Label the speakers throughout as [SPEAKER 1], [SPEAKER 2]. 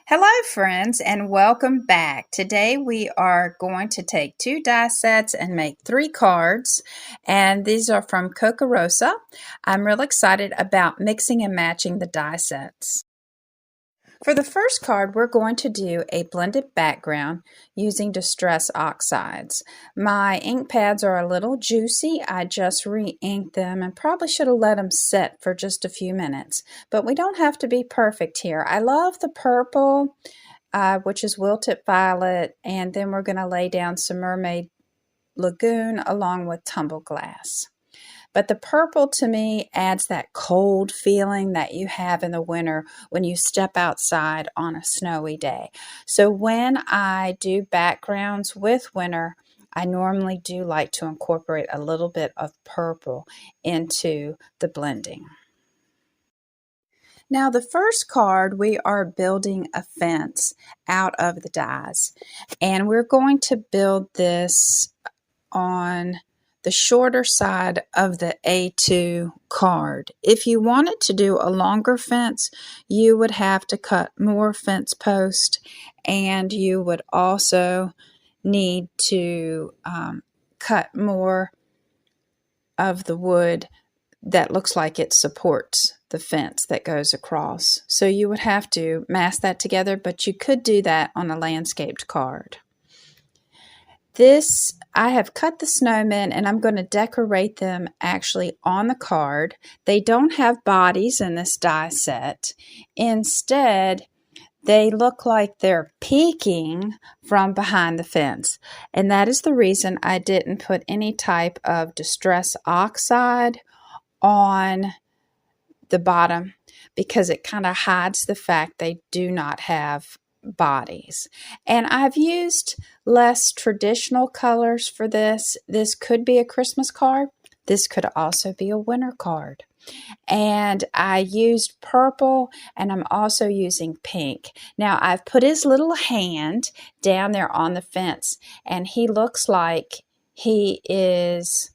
[SPEAKER 1] Hello, friends, and welcome back. Today we are going to take two die sets and make three cards, and these are from Kokorosa. I'm real excited about mixing and matching the die sets. For the first card, we're going to do a blended background using Distress Oxides. My ink pads are a little juicy. I just re-inked them and probably should have let them set for just a few minutes. But we don't have to be perfect here. I love the purple, which is Wilted Violet, and then we're going to lay down some Mermaid Lagoon along with Tumble Glass. But the purple to me adds that cold feeling that you have in the winter when you step outside on a snowy day. So when I do backgrounds with winter, I normally do like to incorporate a little bit of purple into the blending. Now the first card, we are building a fence out of the dies. And we're going to build this on the shorter side of the A2 card. If you wanted to do a longer fence, you would have to cut more fence post, and you would also need to cut more of the wood that looks like it supports the fence that goes across. So you would have to mass that together, but you could do that on a landscaped card. I have cut the snowmen and I'm going to decorate them actually on the card. They don't have bodies in this die set. Instead, they look like they're peeking from behind the fence. And that is the reason I didn't put any type of Distress Oxide on the bottom, because it kind of hides the fact they do not have bodies. And I've used less traditional colors for this. This could be a Christmas card. This could also be a winter card. And I used purple, and I'm also using pink. Now I've put his little hand down there on the fence, and he looks like he is,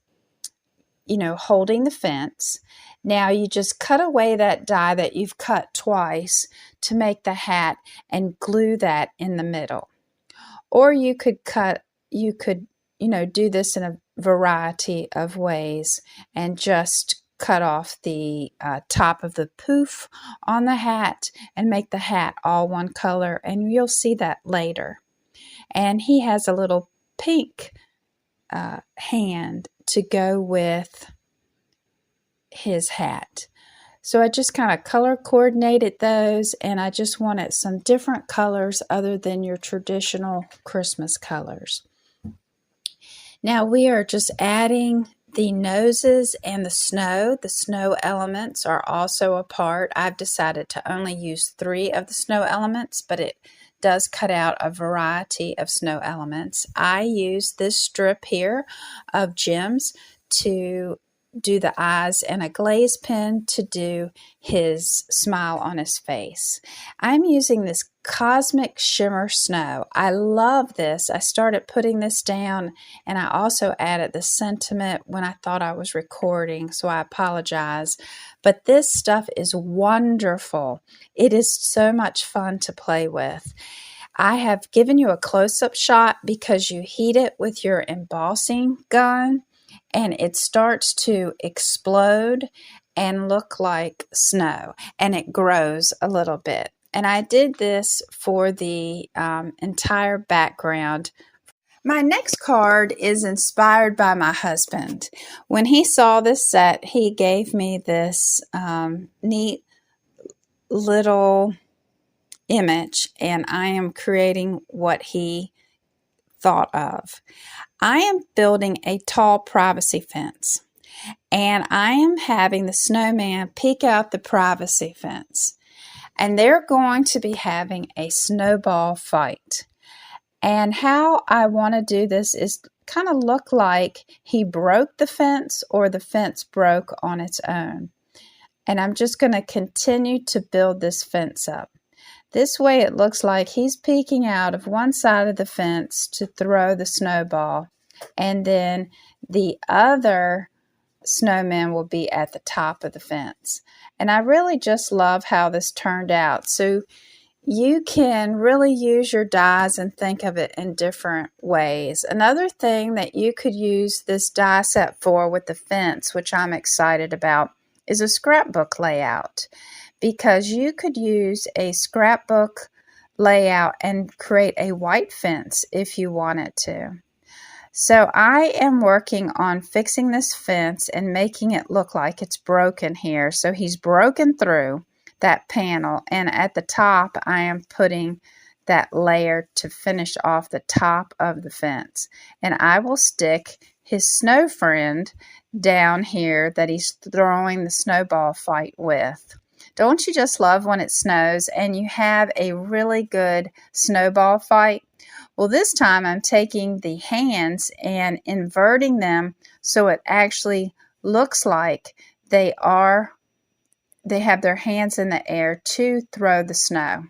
[SPEAKER 1] holding the fence. Now you just cut away that die that you've cut twice to make the hat and glue that in the middle. Or you could do this in a variety of ways and just cut off the top of the poof on the hat and make the hat all one color, and you'll see that later. And he has a little pink hand to go with his hat. So I just kind of color coordinated those, and I just wanted some different colors other than your traditional Christmas colors. Now we are just adding the noses and the snow. The snow elements are also a part. I've decided to only use 3 of the snow elements, but it does cut out a variety of snow elements. I use this strip here of gems to do the eyes and a glaze pen to do his smile on his face. I'm using this Cosmic Shimmer Snow. I love this. I started putting this down, and I also added the sentiment when I thought I was recording, so I apologize. But this stuff is wonderful. It is so much fun to play with. I have given you a close-up shot because you heat it with your embossing gun, and it starts to explode and look like snow, and it grows a little bit. And I did this for the entire background. My next card is inspired by my husband. When he saw this set, he gave me this neat little image, and I am creating what he thought of. I am building a tall privacy fence, and I am having the snowman peek out the privacy fence, and they're going to be having a snowball fight. And how I want to do this is kind of look like he broke the fence or the fence broke on its own. And I'm just going to continue to build this fence up. This way it looks like he's peeking out of one side of the fence to throw the snowball, and then the other snowman will be at the top of the fence. And I really just love how this turned out. So you can really use your dies and think of it in different ways. Another thing that you could use this die set for with the fence, which I'm excited about, is a scrapbook layout, because you could use a scrapbook layout and create a white fence if you wanted to. So I am working on fixing this fence and making it look like it's broken here. So he's broken through that panel, and at the top I am putting that layer to finish off the top of the fence. And I will stick his snow friend down here that he's throwing the snowball fight with. Don't you just love when it snows and you have a really good snowball fight? Well, this time I'm taking the hands and inverting them so it actually looks like they have their hands in the air to throw the snow.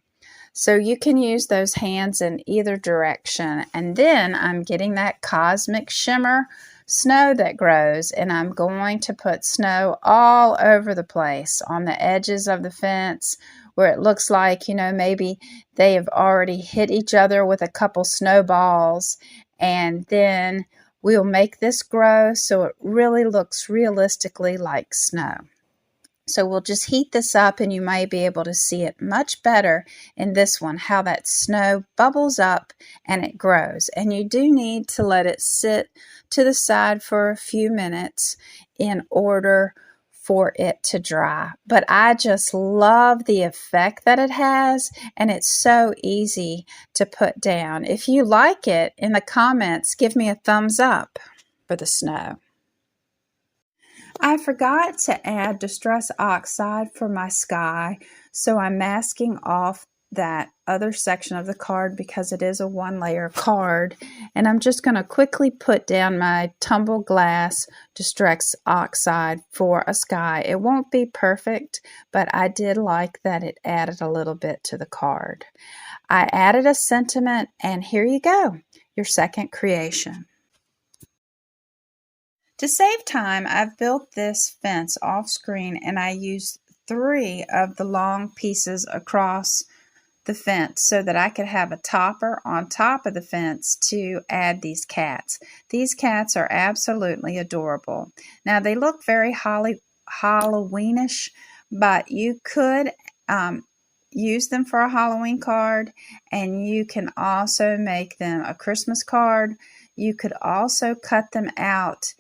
[SPEAKER 1] So you can use those hands in either direction. And then I'm getting that cosmic shimmer snow that grows, and I'm going to put snow all over the place on the edges of the fence where it looks like, maybe they have already hit each other with a couple snowballs. And then we'll make this grow so it really looks realistically like snow. So we'll just heat this up, and you may be able to see it much better in this one, how that snow bubbles up and it grows. And you do need to let it sit to the side for a few minutes in order for it to dry. But I just love the effect that it has, and it's so easy to put down. If you like it, in the comments, give me a thumbs up for the snow. I forgot to add Distress Oxide for my sky, so I'm masking off that other section of the card because it is a one-layer card. And I'm just going to quickly put down my Tumble Glass Distress Oxide for a sky. It won't be perfect, but I did like that it added a little bit to the card. I added a sentiment, and here you go, your second creation. To save time, I've built this fence off screen, and I used 3 of the long pieces across the fence so that I could have a topper on top of the fence to add these cats. These cats are absolutely adorable. Now they look very Halloweenish, but you could use them for a Halloween card, and you can also make them a Christmas card. You could also cut them out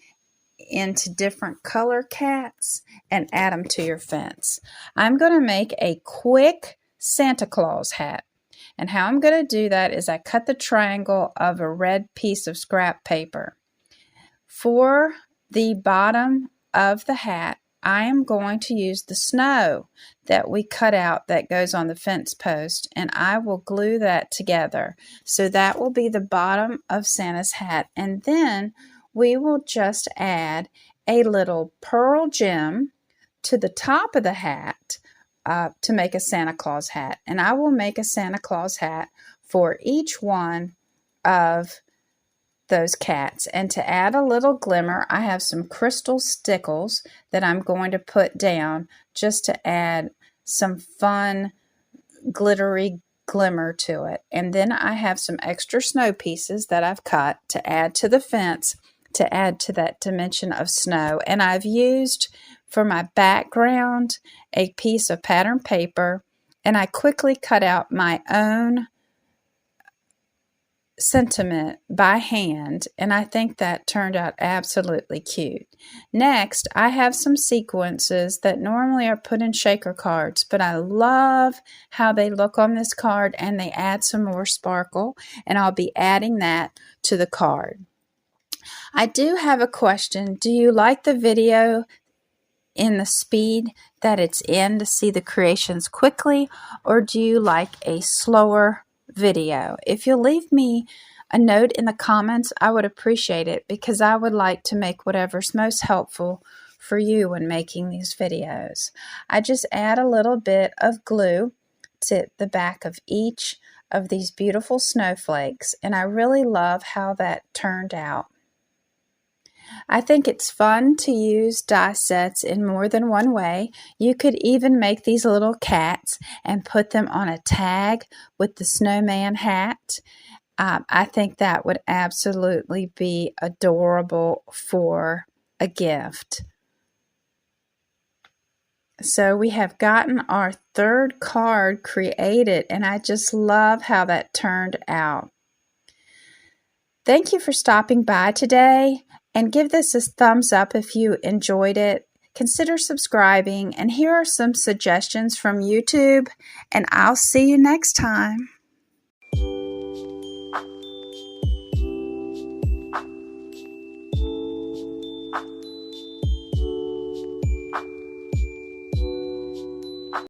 [SPEAKER 1] into different color cats and add them to your fence. I'm going to make a quick Santa Claus hat. And how I'm going to do that is I cut the triangle of a red piece of scrap paper. For the bottom of the hat, I am going to use the snow that we cut out that goes on the fence post, and I will glue that together. So that will be the bottom of Santa's hat. And then we will just add a little pearl gem to the top of the hat to make a Santa Claus hat. And I will make a Santa Claus hat for each one of those cats. And to add a little glimmer, I have some crystal stickles that I'm going to put down just to add some fun glittery glimmer to it. And then I have some extra snow pieces that I've cut to add to the fence, to add to that dimension of snow. And I've used for my background a piece of pattern paper, and I quickly cut out my own sentiment by hand, and I think that turned out absolutely cute. Next, I have some sequences that normally are put in shaker cards, but I love how they look on this card, and they add some more sparkle, and I'll be adding that to the card. I do have a question. Do you like the video in the speed that it's in to see the creations quickly, or do you like a slower video? If you'll leave me a note in the comments, I would appreciate it, because I would like to make whatever's most helpful for you when making these videos. I just add a little bit of glue to the back of each of these beautiful snowflakes, and I really love how that turned out. I think it's fun to use die sets in more than one way. You could even make these little cats and put them on a tag with the snowman hat. I think that would absolutely be adorable for a gift. So we have gotten our third card created, and I just love how that turned out. Thank you for stopping by today, and give this a thumbs up if you enjoyed it. Consider subscribing, and here are some suggestions from YouTube, and I'll see you next time.